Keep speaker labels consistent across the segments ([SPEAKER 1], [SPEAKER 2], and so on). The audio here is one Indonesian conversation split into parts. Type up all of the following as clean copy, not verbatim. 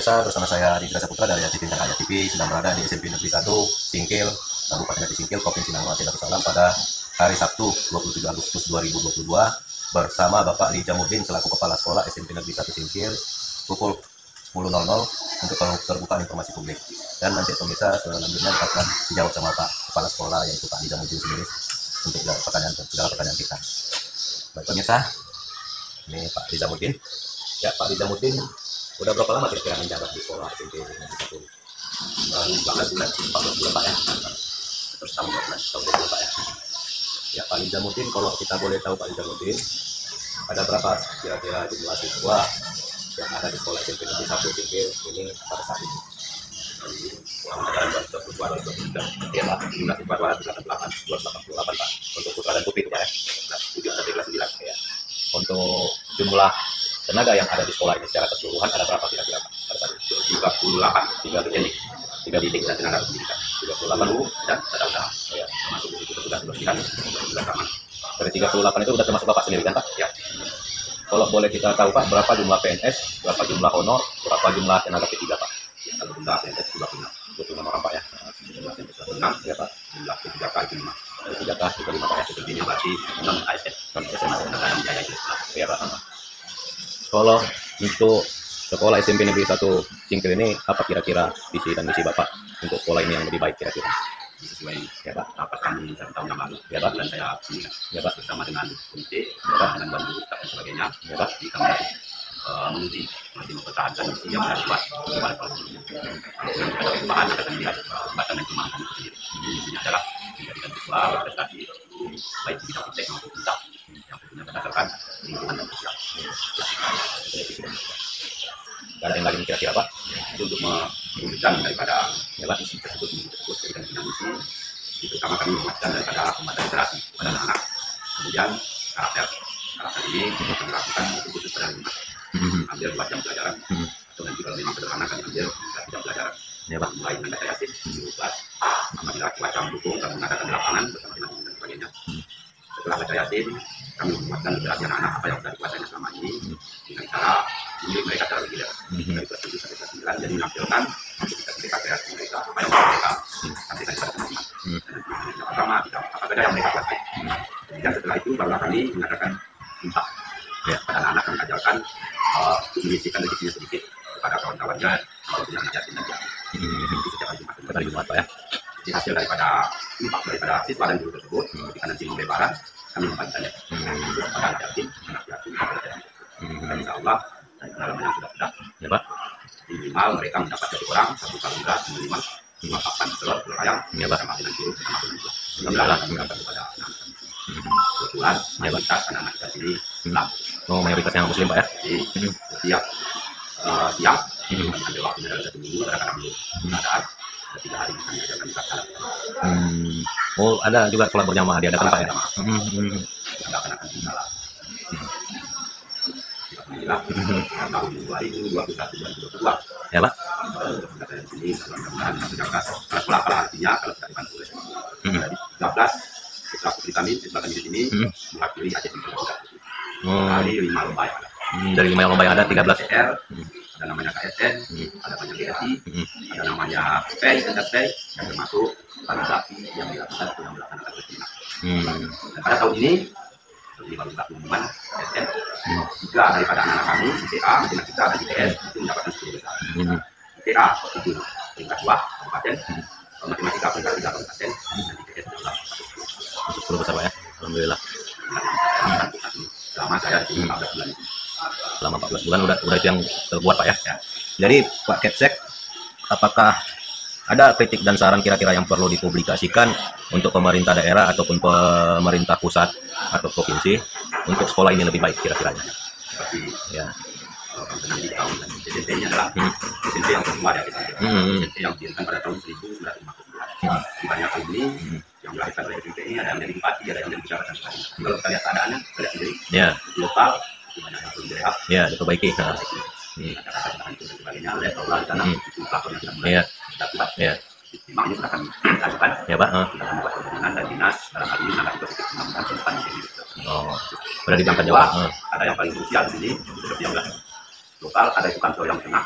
[SPEAKER 1] Pemirsa, bersama saya Ridra Saputra dari TV Raya TV sedang berada di SMP Negeri 1 Singkil, Kabupaten Singkil, Provinsi Nanggroe Darussalam pada hari Sabtu 27 Agustus 2022 bersama Bapak Li Jamuddin selaku Kepala Sekolah SMP Negeri 1 Singkil pukul 10.00 untuk terbuka informasi publik. Dan nanti pemirsa selanjutnya akan dijawab sama Pak Kepala Sekolah yaitu Pak Li Jamuddin sendiri untuk segala pertanyaan kita. Baik pemirsa, ini Pak Li Jamuddin. Ya, Pak Li Jamuddin udah berapa lama kira-kira menjabat di sekolah SMP Negeri 1?
[SPEAKER 2] Baru 14 bulan Pak ya. Terus tahun 12 Pak ya.
[SPEAKER 1] Ya, Pak Li Jamuddin, kalau kita boleh tahu Pak Li Jamuddin, ada berapa kira-kira jumlah siswa yang ada di sekolah SMP Negeri 1 Singkil ini pada saat ini?
[SPEAKER 2] Angkatan 2022 ya Pak, jumlah siswa 288 Pak. Untuk putra dan putri Pak ya. Kelas 7 sampai kelas 9 ya.
[SPEAKER 1] Untuk jumlah tenaga yang ada di sekolah ini secara keseluruhan ada berapa kira-kira Pak pada saat itu?
[SPEAKER 2] 3 didik dan tenaga pendidikan, 38 guru dan tata usaha ya, termasuk di situ petugas kebersihan dan keamanan.
[SPEAKER 1] Dari 38 itu sudah termasuk Bapak sendiri kan Pak?
[SPEAKER 2] Ya.
[SPEAKER 1] Kalau boleh kita tahu Pak, berapa jumlah PNS, berapa jumlah honor, berapa jumlah tenaga P3 Pak?
[SPEAKER 2] Ya, kalau jumlah PNS 26 orang Pak ya. Jumlah PNS 26 ya Pak. Jumlah P3K itu 5.
[SPEAKER 1] P3K itu 5 Pak ya.
[SPEAKER 2] Seperti ini berarti non ASN, non SMA tenaga yang jaya itu
[SPEAKER 1] ya Pak. Kalau untuk sekolah SMP Negeri 1 Singkil ini apa kira-kira visi dan misi Bapak untuk sekolah ini yang lebih baik kira-kira?
[SPEAKER 2] Sesuai ya Pak, rapat kami tahun yang lalu ya Pak, dan saya
[SPEAKER 1] ya Pak
[SPEAKER 2] bersama dengan komite ya, dengan bantu staff dan sebagainya ya Pak, di kami menguji masih mempertahankan misi yang sudah dibuat di kepala sekolah sebelumnya. Yang ada perubahan akan melihat kembatan dan kemampuan itu sendiri. Misinya adalah menjadikan siswa berprestasi baik di bidang teknik maupun bidang yang tentunya berdasarkan lingkungan dan sosial.
[SPEAKER 1] Ada yang lain kira-kira Pak?
[SPEAKER 2] Itu untuk mewujudkan daripada misi tersebut berikan misi itu pertama kami menguatkan daripada pembatasan literasi pada anak-anak. Kemudian karakter ini kami lakukan khusus pada lingkungan. Ambil 2 jam pelajaran atau nanti kalau memang sederhana kami ambil 3 jam pelajaran ya Pak, mulai dengan data yasin di kelas. Apabila cuaca mendukung kami mengadakan di lapangan bersama dengan dan sebagainya. Setelah baca yasin kami menguatkan literasi anak-anak apa yang sudah dikuasainya selama ini dengan cara mendidik mereka secara reguler dari kelas 7 sampai kelas 9, jadi menampilkan ketika kreasi mereka apa yang mereka sampaikan kepada teman-teman. Yang pertama apa saja yang mereka kuasai. Dan setelah itu barulah kami mengadakan impak ya, pada anak-anak kami ajarkan menyisihkan rezekinya sedikit kepada kawan-kawannya kalau punya anak yatim dan piatu. Itu setiap hari Jumat Pak ya. Jadi hasil daripada impak daripada siswa dan guru tersebut ketika nanti mau lebaran kami membagikannya kepada anak yatim, anak piatu, kepada yatim. Dan insya Allah dari pengalaman yang sudah
[SPEAKER 1] ya Pak,
[SPEAKER 2] minimal mereka mendapat 1 orang 1 kali beras minimal 5 papan telur ayam
[SPEAKER 1] ya Pak,
[SPEAKER 2] sama dengan guru sama dengan guru. Mudah-mudahan mendapat kepada anak-anak. Kebetulan mayoritas anak-anak kita sini Islam.
[SPEAKER 1] Oh, mayoritasnya muslim Pak ya?
[SPEAKER 2] Jadi setiap siang ada waktunya dalam 1 minggu kadang-kadang belum keadaan 3 hari kami ajarkan kita salat.
[SPEAKER 1] Oh, ada juga sholat berjamaah diadakan Pak ya?
[SPEAKER 2] Ada anak-anak salat. Alhamdulillah tahun 2021
[SPEAKER 1] ya Pak.
[SPEAKER 2] Ini mudah-mudahan sekolah artinya kalau kita dibantu oleh dari 13 putra putri kami di sini mewakili Aceh Timur dari 5 lomba yang ada.
[SPEAKER 1] Dari 5 lomba yang ada 13
[SPEAKER 2] CR, ada namanya KSN, ada namanya BSI, ada namanya PEI dan PEI yang termasuk kaligrafi yang dilakukan untuk yang melaksanakan kesenian. Dan pada tahun ini seperti baru kita pengumuman KSN, 3 daripada anak-anak kami ITA, dengan kita ada IPS itu mendapatkan 10 besar. ITA 7 peringkat 2 kabupaten, matematika peringkat 3 kabupaten, dan IPS adalah
[SPEAKER 1] 10 besar Pak ya. Alhamdulillah.
[SPEAKER 2] Selama saya di sini 14 bulan ini.
[SPEAKER 1] Selama 14 bulan udah itu yang terbuat Pak ya. Jadi Pak Kepsek, apakah ada kritik dan saran kira-kira yang perlu dipublikasikan untuk pemerintah daerah ataupun pemerintah pusat atau provinsi untuk sekolah ini lebih baik kira-kiranya?
[SPEAKER 2] Seperti
[SPEAKER 1] ya
[SPEAKER 2] pendidikan SMP-nya adalah SMP yang kedua ya kita. SMP yang didirikan pada tahun 1952. Di banyak tahun ini yang dilahirkan oleh SMP ini ada yang dari bupati, ada yang dari pejabat dan sebagainya. Kalau kita lihat keadaannya, kita lihat sendiri.
[SPEAKER 1] Ya.
[SPEAKER 2] Lokal di banyak yang belum direhab.
[SPEAKER 1] Ya, diperbaiki.
[SPEAKER 2] Ada kata-kata itu dan sebagainya. Oleh Allah di sana itu pelakunya sudah mulai dapat.
[SPEAKER 1] Ya.
[SPEAKER 2] Memang ini sudah kami lakukan.
[SPEAKER 1] Ya Pak.
[SPEAKER 2] Sudah membuat hubungan dan dinas dalam hal ini akan positif mudah-mudahan ke depan ini.
[SPEAKER 1] Oh, sudah diangkat jawab.
[SPEAKER 2] Ada yang paling krusial di sini seperti yang lokal, ada itu kantor yang tengah.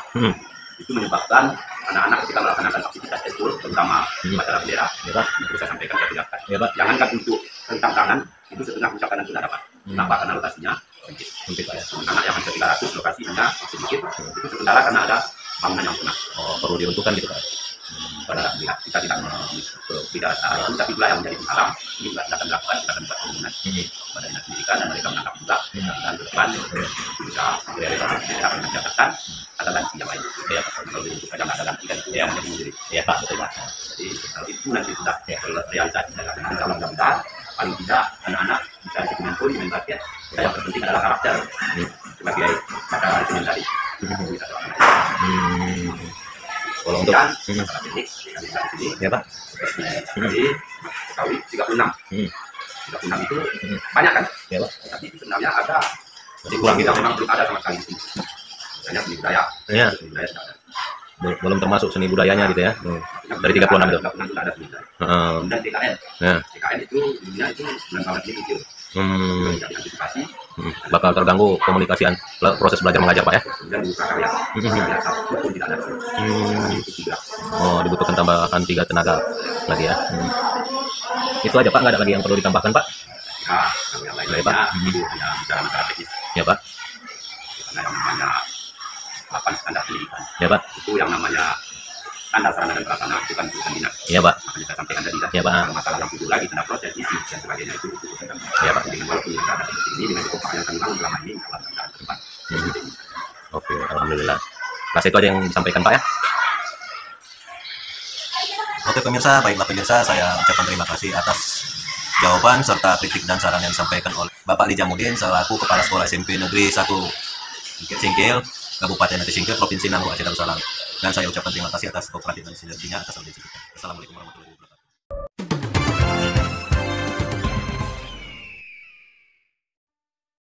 [SPEAKER 2] Itu menyebabkan anak-anak ketika melaksanakan aktivitas ekskul, terutama upacara bendera,
[SPEAKER 1] Ya Pak.
[SPEAKER 2] itu saya sampaikan ke pihak.
[SPEAKER 1] Ya Pak.
[SPEAKER 2] Jangankan untuk rentang tangan, itu setengah ucapan sudah dapat. Kenapa? Karena lokasinya sedikit.
[SPEAKER 1] Sempit Pak ya.
[SPEAKER 2] Anak yang hampir 300 lokasinya sedikit, itu sementara karena ada bangunan yang punah.
[SPEAKER 1] Oh, perlu diruntuhkan gitu Pak.
[SPEAKER 2] Pada pihak kita tidak tidak itu, tapi pula yang menjadi penghalang ini juga akan dilakukan, kita akan buat komitmen pada dinas pendidikan dan mereka menangkap juga dan ke depan bisa merealisasikan kita akan mencatatkan ada ganti yang lain. Ya, kalau itu saja nggak ada ganti kan itu yang menjadi sendiri.
[SPEAKER 1] Ya Pak, betul Pak.
[SPEAKER 2] Jadi kalau itu nanti sudah terrealisasi dan mudah-mudahan paling tidak anak-anak bisa disiplin pun dengan basket. Yang terpenting adalah karakter sebagai pada hari Senin tadi. Bisa
[SPEAKER 1] Kalau untuk
[SPEAKER 2] dan masalah teknik di sini
[SPEAKER 1] ya Pak.
[SPEAKER 2] jadi kali 36 36 itu banyak kan
[SPEAKER 1] Ya Pak.
[SPEAKER 2] tapi sebenarnya ada
[SPEAKER 1] Masih kurang gitu.
[SPEAKER 2] memang belum ada sama sekali di sini hanya seni budaya
[SPEAKER 1] Ya.
[SPEAKER 2] seni budaya tidak ada.
[SPEAKER 1] Belum termasuk seni budayanya gitu ya. Dari 36 itu.
[SPEAKER 2] 36 sudah ada seni budaya
[SPEAKER 1] Heeh.
[SPEAKER 2] kemudian TKN
[SPEAKER 1] Ya.
[SPEAKER 2] TKN itu dulunya itu bulan tahun ini kecil tidak diantisipasi
[SPEAKER 1] Bakal terganggu komunikasi proses belajar mengajar Pak ya.
[SPEAKER 2] kemudian di prakarya prakarya satu pun tidak ada itu tiga.
[SPEAKER 1] Oh, dibutuhkan tambahan 3 tenaga lagi ya. Itu aja Pak, nggak ada lagi yang perlu ditambahkan Pak?
[SPEAKER 2] Nah, kalau yang lain-lainnya itu tidak bicara masalah teknis
[SPEAKER 1] Ya Pak.
[SPEAKER 2] karena yang namanya 8 standar pendidikan
[SPEAKER 1] Ya Pak.
[SPEAKER 2] itu yang namanya standar sarana dan prasarana itu kan urusan dinas.
[SPEAKER 1] Ya Pak.
[SPEAKER 2] Makanya saya sampaikan tadi
[SPEAKER 1] Ya, Pak.
[SPEAKER 2] kalau masalah yang timbul lagi tentang proses isi dan sebagainya itu urusan kami.
[SPEAKER 1] Ya, Pak.
[SPEAKER 2] Dengan walaupun kita ada seperti ini dengan kekompakan yang kami bangun selama ini insya Allah mudah-mudahan ke depan.
[SPEAKER 1] Oke, alhamdulillah. Nah, itu aja yang disampaikan Pak ya. Oke pemirsa, baiklah pemirsa, saya ucapkan terima kasih atas jawaban serta kritik dan saran yang disampaikan oleh Bapak Lijamuddin selaku Kepala Sekolah SMP Negeri 1 Singkil, Kabupaten Singkil, Provinsi Nangro Aceh Darussalam. Dan saya ucapkan terima kasih atas kooperatif dan sinerginya atas audiensi kita. Assalamualaikum warahmatullahi wabarakatuh.